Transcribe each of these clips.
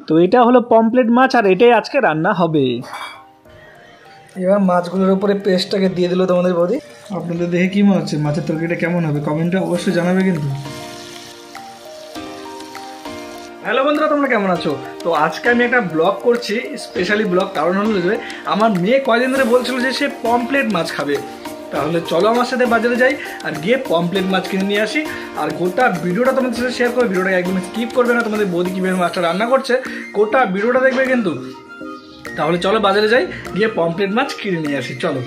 তো এটা হলো পমপ্লেট মাছ আর এটাই আজকে রান্না হবে। এবার মাছগুলোর উপরে পেস্টটাকে দিয়ে দিল তোমাদের বৌদি। আপনাদের দেখে কি মনে হচ্ছে মাছের তরকারিটা কেমন হবে কমেন্টে অবশ্যই জানাবে কিন্তু। হ্যালো বন্ধুরা, তোমরা কেমন আছো? তো আজকে আমি একটা ব্লগ করছি, স্পেশালি ব্লগ, কারণ হলো যে আমার মেয়ে কয়দিন ধরে বলছিল যে সে পমপ্লেট মাছ খাবে। তাহলে চলো আমার সাথে বাজারে যাই আর গিয়ে পমপ্লেট মাছ কিনে নিয়ে আসি। আর গোটা ভিডিওটা তোমাদের সাথে শেয়ার করো, ভিডিওটা একদম স্কিপ করবে না। তোমাদের বৌদি কীভাবে মাছটা রান্না করছে গোটা ভিডিওটা দেখবে কিন্তু। তাহলে চলো বাজারে যাই, গিয়ে পমপ্লেট মাছ কিনে নিয়ে আসি, চলো।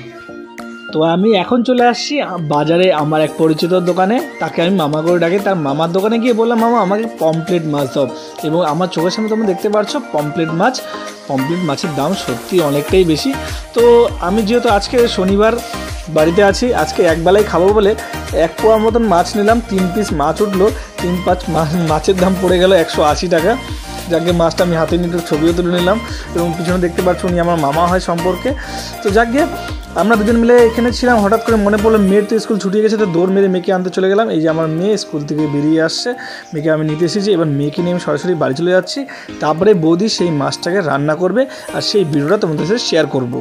তো আমি এখন চলে আসছি বাজারে আমার এক পরিচিত দোকানে, তাকে আমি মামা করে ডাকি। তার মামার দোকানে গিয়ে বললাম, মামা আমাকে পমপ্লেট মাছ দাও। এবং আমার চোখের সামনে তোমরা দেখতে পাচ্ছ পমপ্লেট মাছ। পমপ্লেট মাছের দাম সত্যি অনেকটাই বেশি। তো আমি যেহেতু আজকে শনিবার বাড়িতে আছি, আজকে একবেলায় খাবো বলে 1 পোয়া মতন মাছ নিলাম। 3 পিস মাছ উঠলো, 3-5 মাছের দাম পড়ে গেল 180 টাকা। যাকে মাছটা আমি হাতে নিয়ে ছবিও তুলে নিলাম। এবং পিছনে দেখতে পাচ্ছ উনি আমার মামা হয় সম্পর্কে। তো যাকে আমরা দুজন মিলে এখানে ছিলাম, হঠাৎ করে মনে পড়লো মেয়ের তো স্কুল ছুটি গেছে, তো দৌড় মেরে মেয়েকে আনতে চলে গেলাম। এই যে আমার মেয়ে স্কুল থেকে বেরিয়ে আসছে, মেয়েকে আমি নিতে এসেছি। এবার মেয়েকে নিয়ে আমি সরাসরি বাড়ি চলে যাচ্ছি। তারপরে বৌদি সেই মাছটাকে রান্না করবে আর সেই ভিডিওটা তোমাদের সাথে শেয়ার করব।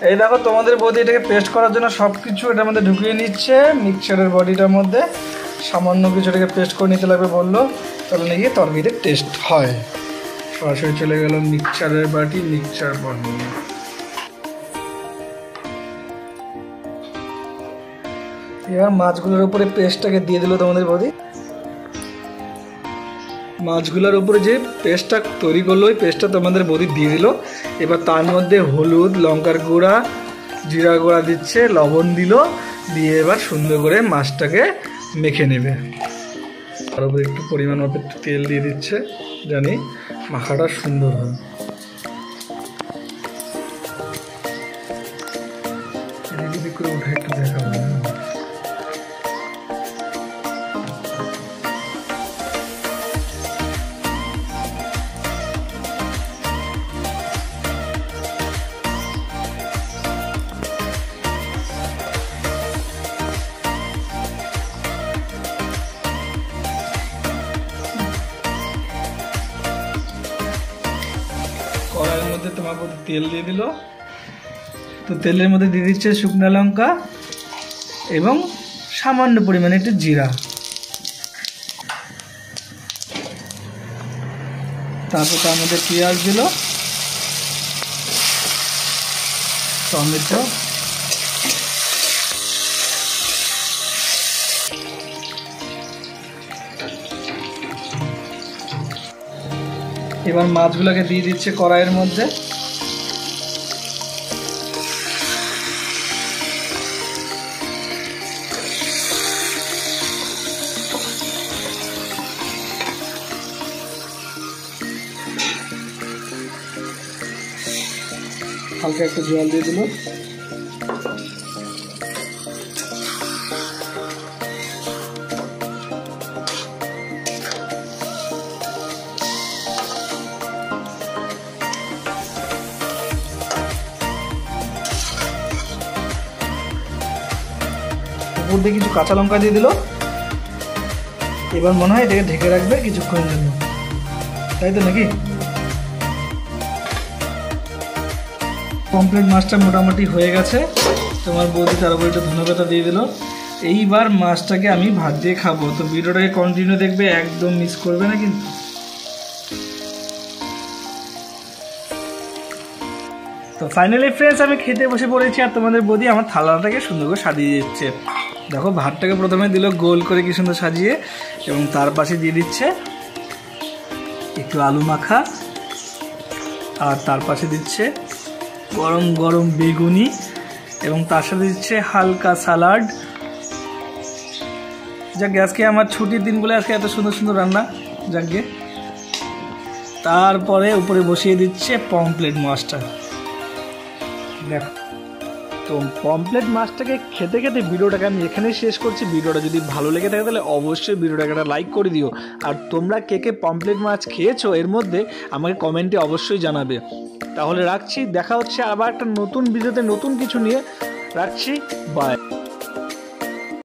এই দেখো তোমাদের বৌদি এটাকে পেস্ট করার জন্য সব কিছু এটার মধ্যে ঢুকিয়ে নিচ্ছে মিক্সচারের বডিটার মধ্যে। সামান্য কিছু এটাকে পেস্ট করে নিতে লাগবে বললো, তাহলে নাকি তরকারিতে টেস্ট হয়। সরাসরি চলে গেল মিক্সচারের বাটি, মিক্সচার বডি। এবার মাছগুলোর উপরে পেস্টটাকে দিয়ে দিল তোমাদের বৌদি। মাছগুলোর উপরে যে পেস্টটা তৈরি করলো ওই পেস্টটা তোমাদের বৌদি দিয়ে দিল। এবার তার মধ্যে হলুদ, লঙ্কার গুঁড়া, জিরা গুঁড়া দিচ্ছে, লবণ দিল, দিয়ে এবার সুন্দর করে মাছটাকে মেখে নেবে। তার উপরে একটু পরিমাণ মতো একটু তেল দিয়ে দিচ্ছে, জানি মাখাটা সুন্দর হয়। এদিক করে উঠে একটু দেখাবো। কড়াইয়ের মধ্যে তোমার মধ্যে তেল দিয়ে দিল। তো তেলের মধ্যে দিয়ে দিচ্ছে শুকনো লঙ্কা এবং সামান্য পরিমাণে একটু জিরা। তারপর তার মধ্যে পেঁয়াজ দিল, টমেটো, এবার মাছগুলোকে দিয়ে দিচ্ছে কড়াইয়ের মধ্যে। হালকা একটু জল দিয়ে দিল। উপর দিয়ে কিছু কাঁচা লঙ্কা দিয়ে দিল। এবার মনে হয় এটাকে ঢেকে রাখবে কিছুক্ষণের জন্য, তাই তো নাকি? পমপ্লেট মাছটা মোটামুটি হয়ে গেছে। তোমার বৌদি তার উপরে একটু ধনেপাতা দিয়ে দিল। এইবার মাছটাকে আমি ভাত দিয়ে খাবো। তো ভিডিওটাকে কন্টিনিউ দেখবে, একদম মিস করবে না কিন্তু। তো ফাইনালি ফ্রেন্ডস আমি খেতে বসে পড়েছি আর তোমাদের বৌদি আমার থালাটাকে সুন্দর করে সাজিয়ে দিচ্ছে। দেখো ভাতটাকে প্রথমে দিল গোল করে কি সুন্দর সাজিয়ে, এবং তার পাশে দিয়ে দিচ্ছে একটু আলু মাখা, আর তার পাশে দিচ্ছে গরম গরম বেগুনি, এবং তার সাথে দিচ্ছে হালকা সালাড। যাকে আজকে আমার ছুটির দিন বলে আজকে এত সুন্দর সুন্দর রান্না। যাকে তারপরে উপরে বসিয়ে দিচ্ছে পমপ্লেট মাছটা। দেখো, তো পমপ্লেট মাছটাকে খেতে খেতে ভিডিওটাকে আমি এখানেই শেষ করছি। ভিডিওটা যদি ভালো লেগে থাকে তাহলে অবশ্যই ভিডিওটাকে একটা লাইক করে দিও। আর তোমরা কে কে পমপ্লেট মাছ খেয়েছো এর মধ্যে আমাকে কমেন্টে অবশ্যই জানাবে। তাহলে রাখছি, দেখা হচ্ছে আবার একটা নতুন ভিডিওতে নতুন কিছু নিয়ে। রাখছি, বাই।